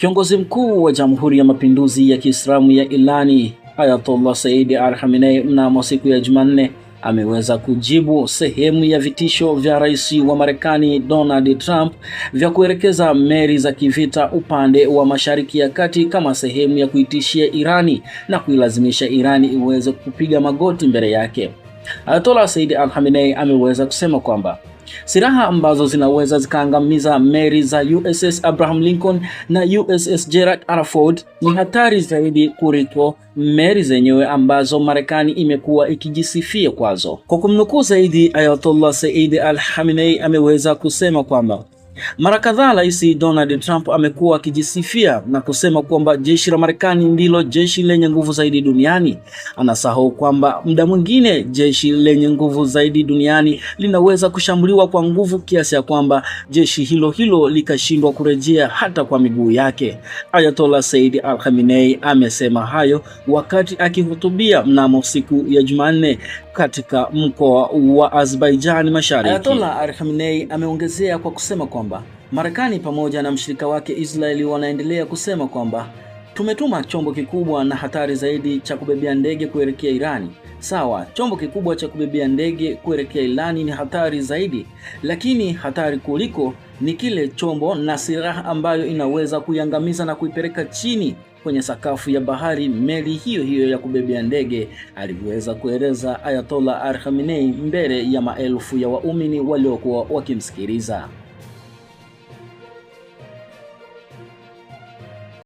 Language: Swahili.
Kiongozi mkuu wa Jamhuri ya Mapinduzi ya Kiislamu ya Irani, Ayatollah Said Ali Khamenei, mnamo siku ya Jumanne ameweza kujibu sehemu ya vitisho vya rais wa Marekani Donald Trump vya kuelekeza meli za kivita upande wa Mashariki ya Kati kama sehemu ya kuitishia Irani na kuilazimisha Irani iweze kupiga magoti mbele yake. Ayatollah Said Ali Khamenei ameweza kusema kwamba silaha ambazo zinaweza zikaangamiza meli za USS Abraham Lincoln na USS Gerald R. Ford ni hatari zaidi kuliko meli zenyewe ambazo Marekani imekuwa ikijisifia kwazo. Kwa kumnukuu zaidi, Ayatollah Said Ali Khamenei ameweza kusema kwamba mara kadhaa Rais Donald Trump amekuwa akijisifia na kusema kwamba jeshi la Marekani ndilo jeshi lenye nguvu zaidi duniani. Anasahau kwamba muda mwingine jeshi lenye nguvu zaidi duniani linaweza kushambuliwa kwa nguvu kiasi ya kwamba jeshi hilo likashindwa kurejea hata kwa miguu yake. Ayatollah Said Ali Khamenei amesema hayo wakati akihutubia mnamo siku ya Jumanne katika mkoa wa Azerbaijan Mashariki. Ayatollah Ali Khamenei ameongezea kwa kusema kwamba Marekani pamoja na mshirika wake Israeli wanaendelea kusema kwamba tumetuma chombo kikubwa na hatari zaidi cha kubebea ndege kuelekea Irani. Sawa, chombo kikubwa cha kubebea ndege kuelekea Irani ni hatari zaidi, lakini hatari kuliko ni kile chombo na silaha ambayo inaweza kuiangamiza na kuipeleka chini kwenye sakafu ya bahari meli hiyo ya kubebea ndege, aliweza kueleza Ayatollah Ali Khamenei mbele ya maelfu ya waumini waliokuwa wakimsikiliza.